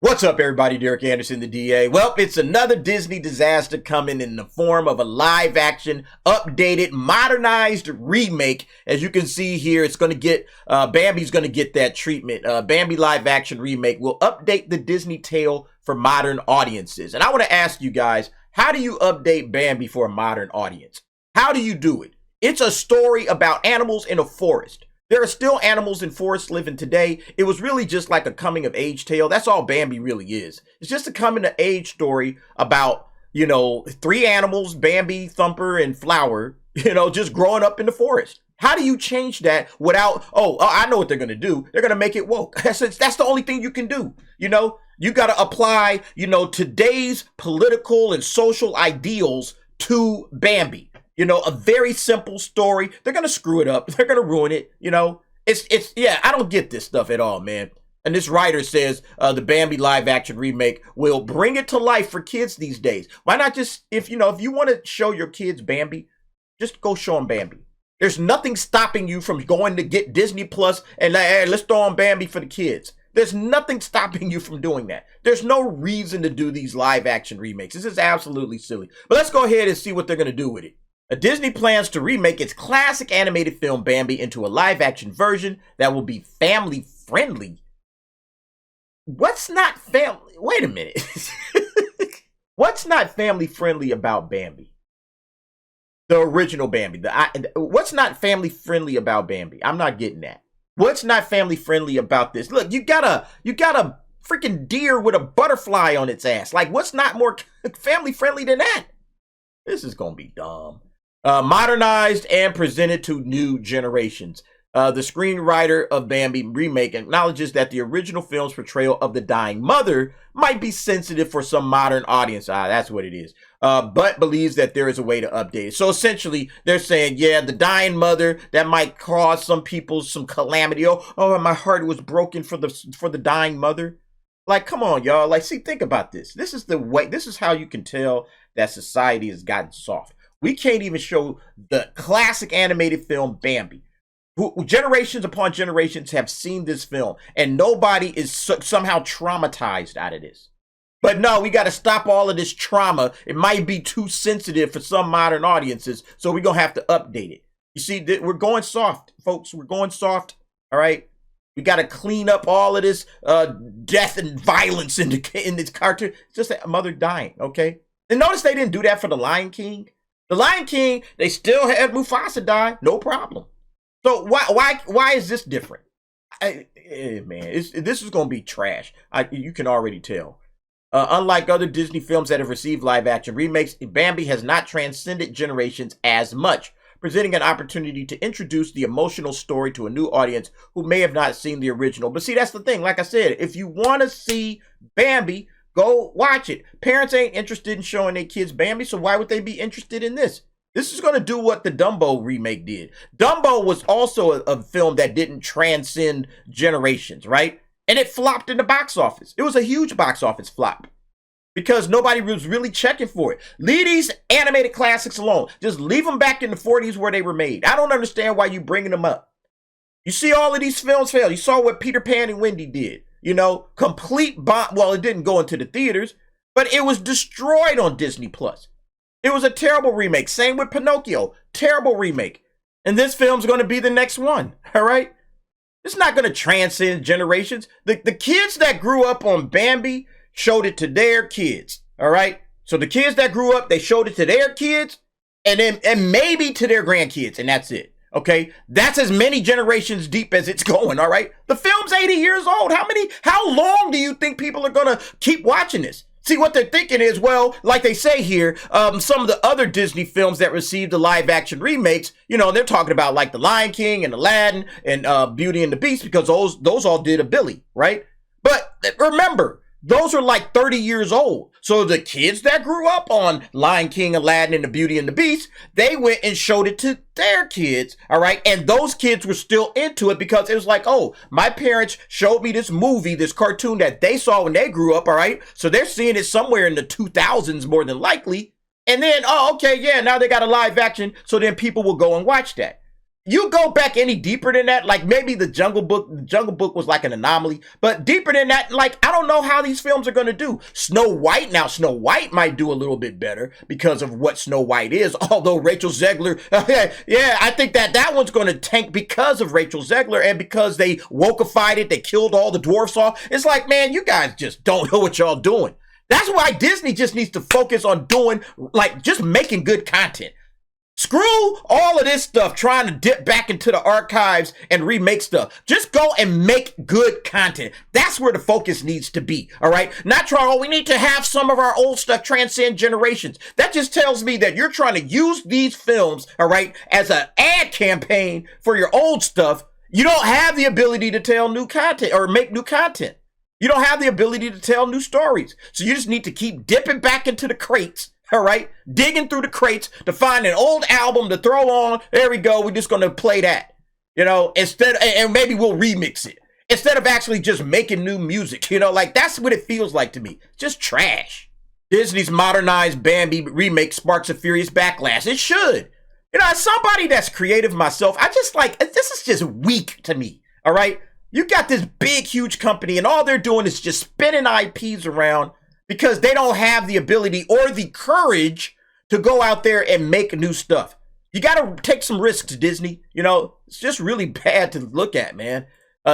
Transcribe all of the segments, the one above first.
What's up, everybody? Derek Anderson, the DA. Well, it's another Disney disaster coming in the form of a live-action, updated, modernized remake. As you can see here, it's going to get, Bambi's going to get that treatment. Bambi live-action remake will update the Disney tale for modern audiences. And I want to ask you guys, how do you update Bambi for a modern audience? How do you do it? It's a story about animals in a forest. There are still animals in forests living today. It was really just like a coming of age tale. That's all Bambi really is. It's just a coming of age story about, three animals, Bambi, Thumper, and Flower, just growing up in the forest. How do you change that without, I know what they're going to do. They're going to make it woke. That's the only thing you can do. You got to apply, today's political and social ideals to Bambi. A very simple story. They're going to screw it up. They're going to ruin it. I don't get this stuff at all, man. And this writer says the Bambi live action remake will bring it to life for kids these days. Why not just, if you want to show your kids Bambi, just go show them Bambi. There's nothing stopping you from going to get Disney Plus and hey, let's throw on Bambi for the kids. There's nothing stopping you from doing that. There's no reason to do these live action remakes. This is absolutely silly. But let's go ahead and see what they're going to do with it. Disney plans to remake its classic animated film Bambi into a live-action version that will be family-friendly. What's not family? Wait a minute. What's not family-friendly about Bambi? The original Bambi. What's not family-friendly about Bambi? I'm not getting that. What's not family-friendly about this? Look, you got a freaking deer with a butterfly on its ass. Like, what's not more family-friendly than that? This is gonna be dumb. Modernized and presented to new generations. The screenwriter of Bambi remake acknowledges that the original film's portrayal of the dying mother might be sensitive for some modern audience. That's what it is. But believes that there is a way to update it. So essentially, they're saying, yeah, the dying mother, that might cause some people some calamity. Oh, my heart was broken for the dying mother. Like, come on, y'all. Like, see, think about this. This is the way. This is how you can tell that society has gotten soft. We can't even show the classic animated film Bambi. Generations upon generations have seen this film, and nobody is somehow traumatized out of this. But no, we got to stop all of this trauma. It might be too sensitive for some modern audiences, so we're going to have to update it. You see, we're going soft, folks. We're going soft, all right? We got to clean up all of this death and violence in this cartoon. It's just a mother dying, okay? And notice they didn't do that for The Lion King. The Lion King, they still had Mufasa die, no problem. So why is this different? This is going to be trash. You can already tell. Unlike other Disney films that have received live-action remakes, Bambi has not transcended generations as much, presenting an opportunity to introduce the emotional story to a new audience who may have not seen the original. But see, that's the thing. Like I said, if you want to see Bambi, go watch it. Parents ain't interested in showing their kids Bambi, so why would they be interested in this? This is going to do what the Dumbo remake did. Dumbo was also a film that didn't transcend generations, right? And it flopped in the box office. It was a huge box office flop because nobody was really checking for it. Leave these animated classics alone. Just leave them back in the 40s where they were made. I don't understand why you're bringing them up. You see all of these films fail. You saw what Peter Pan and Wendy did. Complete bomb. Well, it didn't go into the theaters, but it was destroyed on Disney Plus. It was a terrible remake. Same with Pinocchio. Terrible remake. And this film's going to be the next one. All right? It's not going to transcend generations. The kids that grew up on Bambi showed it to their kids. All right? So the kids that grew up, they showed it to their kids and maybe to their grandkids. And that's it. Okay, that's as many generations deep as it's going, all right? The film's 80 years old. How long do you think people are gonna keep watching this? See, what they're thinking is, well, like they say here, some of the other Disney films that received the live action remakes, they're talking about like The Lion King and Aladdin and Beauty and the Beast, because those all did a Billy, right? But remember, those are like 30 years old. So the kids that grew up on Lion King, Aladdin, and the Beauty and the Beast, they went and showed it to their kids, all right? And those kids were still into it because it was like, oh, my parents showed me this movie, this cartoon that they saw when they grew up, all right? So they're seeing it somewhere in the 2000s more than likely. And then, oh, okay, yeah, now they got a live action, so then people will go and watch that. You go back any deeper than that, like maybe the Jungle Book was like an anomaly, but deeper than that, like I don't know how these films are going to do. Snow White, now Snow White might do a little bit better because of what Snow White is, although Rachel Zegler, yeah, I think that one's going to tank because of Rachel Zegler and because they wokeified it, they killed all the dwarfs off. It's like, man, you guys just don't know what y'all doing. That's why Disney just needs to focus on doing, like, just making good content. Screw all of this stuff trying to dip back into the archives and remake stuff. Just go and make good content. That's where the focus needs to be, all right? Not trying, oh, we need to have some of our old stuff transcend generations. That just tells me that you're trying to use these films, all right, as an ad campaign for your old stuff. You don't have the ability to tell new content or make new content. You don't have the ability to tell new stories. So you just need to keep dipping back into the crates. All right, digging through the crates to find an old album to throw on. There we go. We're just going to play that, you know, instead, and maybe we'll remix it instead of actually just making new music. You know, like that's what it feels like to me. Just trash. Disney's modernized Bambi remake sparks a furious backlash. It should. You know, as somebody that's creative myself, I just like, this is just weak to me. All right. You got this big, huge company and all they're doing is just spinning IPs around because they don't have the ability or the courage to go out there and make new stuff. You got to take some risks, Disney. You know, it's just really bad to look at, man.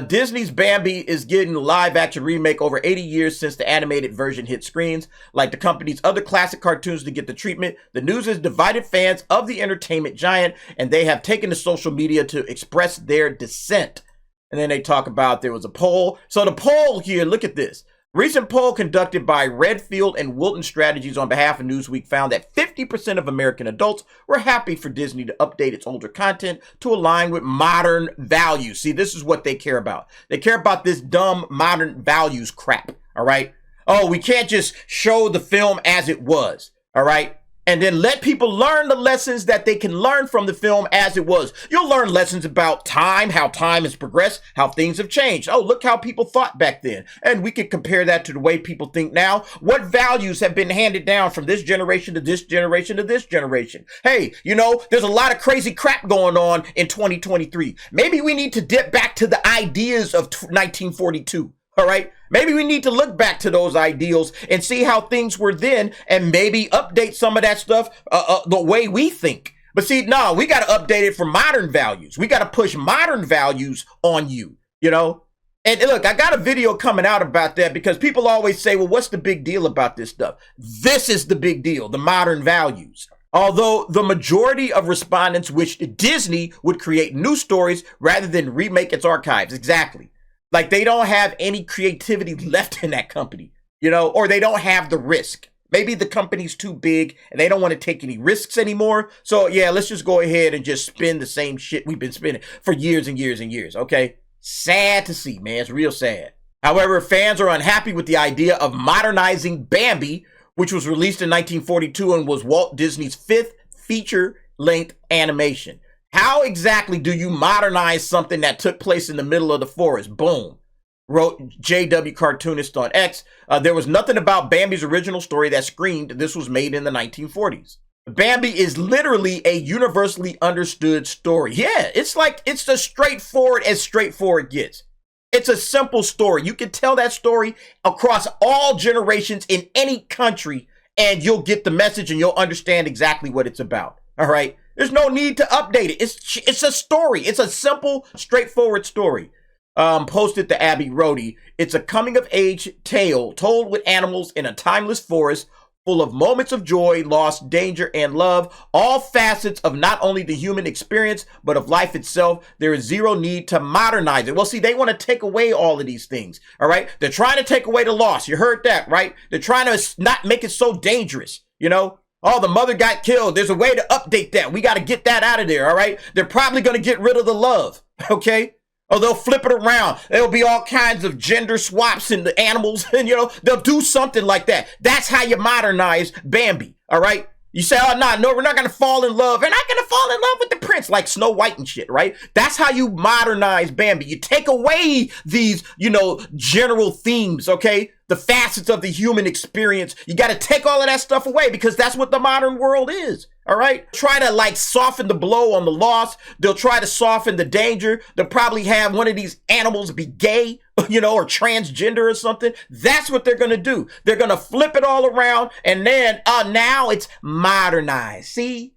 Disney's Bambi is getting a live action remake over 80 years since the animated version hit screens. Like the company's other classic cartoons to get the treatment, the news has divided fans of the entertainment giant, and they have taken to social media to express their dissent. And then they talk about there was a poll. So the poll here, look at this. Recent poll conducted by Redfield and Wilton Strategies on behalf of Newsweek found that 50% of American adults were happy for Disney to update its older content to align with modern values. See, this is what they care about. They care about this dumb modern values crap, all right? Oh, we can't just show the film as it was, all right? And then let people learn the lessons that they can learn from the film as it was. You'll learn lessons about time, how time has progressed, how things have changed. Oh, look how people thought back then. And we can compare that to the way people think now. What values have been handed down from this generation to this generation to this generation? Hey, you know, there's a lot of crazy crap going on in 2023. Maybe we need to dip back to the ideas of 1942. All right. Maybe we need to look back to those ideals and see how things were then and maybe update some of that stuff the way we think. But see, no, we got to update it for modern values. We got to push modern values on you, you know. And look, I got a video coming out about that because people always say, well, what's the big deal about this stuff? This is the big deal, the modern values. Although the majority of respondents wished Disney would create new stories rather than remake its archives. Exactly. Like they don't have any creativity left in that company, you know, or they don't have the risk. Maybe the company's too big and they don't want to take any risks anymore. So yeah, let's just go ahead and just spin the same shit we've been spinning for years and years and years. Okay. Sad to see, man. It's real sad. However, fans are unhappy with the idea of modernizing Bambi, which was released in 1942 and was Walt Disney's fifth feature-length animation. How exactly do you modernize something that took place in the middle of the forest? Boom. Wrote JW Cartoonist on X. There was nothing about Bambi's original story that screamed this was made in the 1940s. Bambi is literally a universally understood story. Yeah, it's like, it's as straightforward gets. It's a simple story. You can tell that story across all generations in any country and you'll get the message and you'll understand exactly what it's about. All right. There's no need to update it. It's a story. It's a simple, straightforward story. Posted to Abby Rohde. It's a coming-of-age tale told with animals in a timeless forest full of moments of joy, loss, danger, and love. All facets of not only the human experience, but of life itself. There is zero need to modernize it. Well, see, they want to take away all of these things, all right? They're trying to take away the loss. You heard that, right? They're trying to not make it so dangerous, you know? Oh, the mother got killed. There's a way to update that. We got to get that out of there, all right? They're probably going to get rid of the love, okay? Or they'll flip it around. There'll be all kinds of gender swaps in the animals, and, you know, they'll do something like that. That's how you modernize Bambi, all right? You say, oh, no, we're not going to fall in love. We're not going to fall in love with the prince like Snow White and shit, right? That's how you modernize Bambi. You take away these, you know, general themes, okay? The facets of the human experience. You got to take all of that stuff away because that's what the modern world is. All right. Try to like soften the blow on the loss. They'll try to soften the danger. They'll probably have one of these animals be gay, you know, or transgender or something. That's what they're going to do. They're going to flip it all around. And then now it's modernized. See,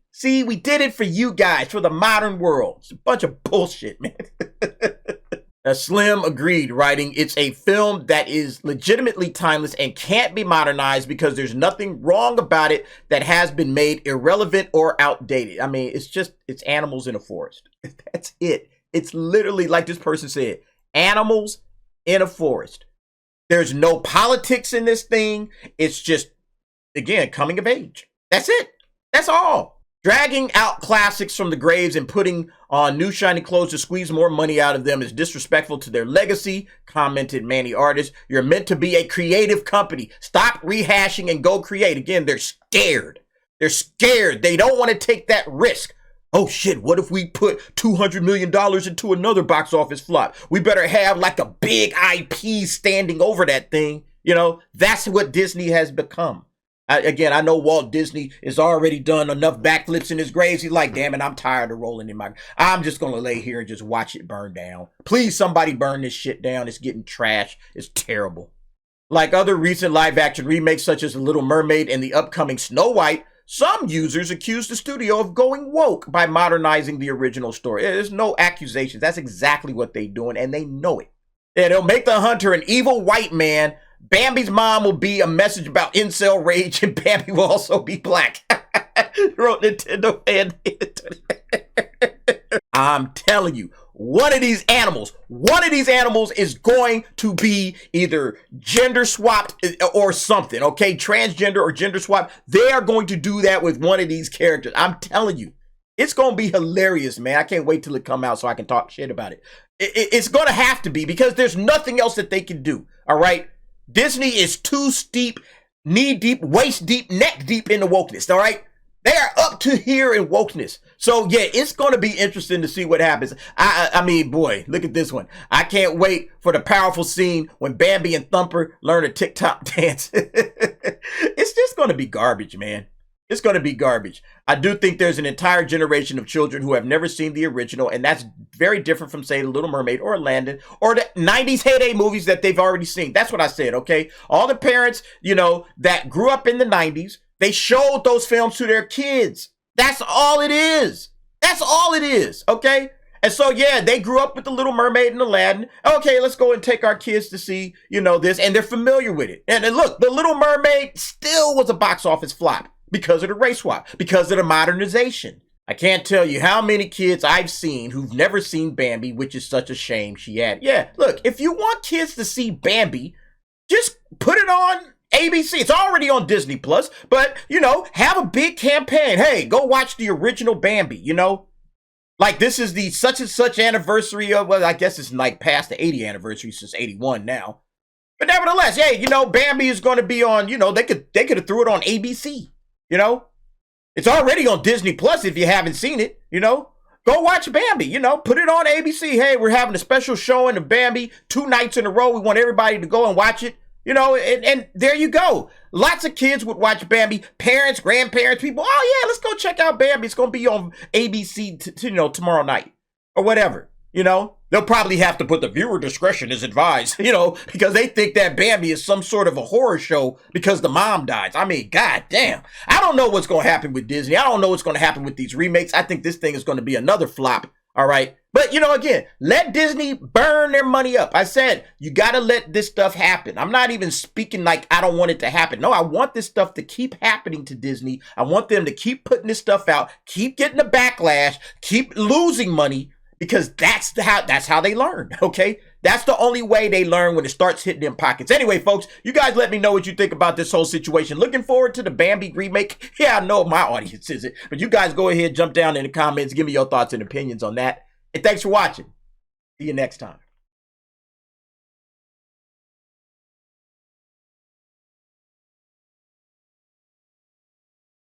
we did it for you guys, for the modern world. It's a bunch of bullshit, man. Slim agreed, writing, "It's a film that is legitimately timeless and can't be modernized because there's nothing wrong about it that has been made irrelevant or outdated." I mean, it's animals in a forest. That's it. It's literally, like this person said, animals in a forest. There's no politics in this thing. It's just, again, coming of age. That's it. That's all. Dragging out classics from the graves and putting on new shiny clothes to squeeze more money out of them is disrespectful to their legacy, commented Manny Artist. "You're meant to be a creative company. Stop rehashing and go create." Again, they're scared. They're scared. They don't want to take that risk. Oh shit, what if we put $200 million into another box office flop? We better have like a big IP standing over that thing. You know, that's what Disney has become. I know Walt Disney has already done enough backflips in his graves. He's like, damn it, I'm tired of rolling in I'm just going to lay here and just watch it burn down. Please, somebody burn this shit down. It's getting trash. It's terrible. Like other recent live action remakes such as The Little Mermaid and the upcoming Snow White, some users accuse the studio of going woke by modernizing the original story. There's no accusations. That's exactly what they're doing, and they know it. Yeah, they'll make the hunter an evil white man. Bambi's mom will be a message about incel rage, and Bambi will also be black. Wrote Nintendo fan. I'm telling you, one of these animals is going to be either gender swapped or something, okay? Transgender or gender swapped. They are going to do that with one of these characters. I'm telling you, it's going to be hilarious, man. I can't wait till it come out so I can talk shit about it. It's going to have to be because there's nothing else that they can do, all right? Disney is too steep, knee deep, waist deep, neck deep in the wokeness, all right? They are up to here in wokeness. So, yeah, it's going to be interesting to see what happens. I mean, boy, look at this one. I can't wait for the powerful scene when Bambi and Thumper learn a TikTok dance. It's just going to be garbage, man. It's going to be garbage. I do think there's an entire generation of children who have never seen the original, and that's very different from, say, The Little Mermaid or Aladdin or the 90s heyday movies that they've already seen. That's what I said, okay? All the parents, you know, that grew up in the 90s, they showed those films to their kids. That's all it is. That's all it is, okay? And so, yeah, they grew up with The Little Mermaid and Aladdin. Okay, let's go and take our kids to see, you know, this, and they're familiar with it. And look, The Little Mermaid still was a box office flop. Because of the race swap, because of the modernization. I can't tell you how many kids I've seen who've never seen Bambi, which is such a shame, she had. Yeah, look, if you want kids to see Bambi, just put it on ABC. It's already on Disney Plus, but, you know, have a big campaign. Hey, go watch the original Bambi, you know? Like, this is the such and such anniversary of, well, I guess it's like past the 80th anniversary since 81 now. But nevertheless, yeah, you know, Bambi is going to be on, you know, they could have threw it on ABC. You know, it's already on Disney Plus if you haven't seen it, you know. Go watch Bambi, you know, put it on ABC. Hey, we're having a special showing of Bambi 2 nights in a row. We want everybody to go and watch it, you know, and there you go. Lots of kids would watch Bambi, parents, grandparents, people. Oh, yeah, let's go check out Bambi. It's going to be on ABC, you know, tomorrow night or whatever, you know. They'll probably have to put the viewer discretion is advised, you know, because they think that Bambi is some sort of a horror show because the mom dies. I mean, god damn. I don't know what's going to happen with Disney. I don't know what's going to happen with these remakes. I think this thing is going to be another flop, all right? But, you know, again, let Disney burn their money up. I said, you got to let this stuff happen. I'm not even speaking like I don't want it to happen. No, I want this stuff to keep happening to Disney. I want them to keep putting this stuff out, keep getting the backlash, keep losing money. Because that's how they learn, okay? That's the only way they learn when it starts hitting them pockets. Anyway, folks, you guys let me know what you think about this whole situation. Looking forward to the Bambi remake. Yeah, I know my audience isn't. But you guys go ahead, jump down in the comments, give me your thoughts and opinions on that. And thanks for watching. See you next time.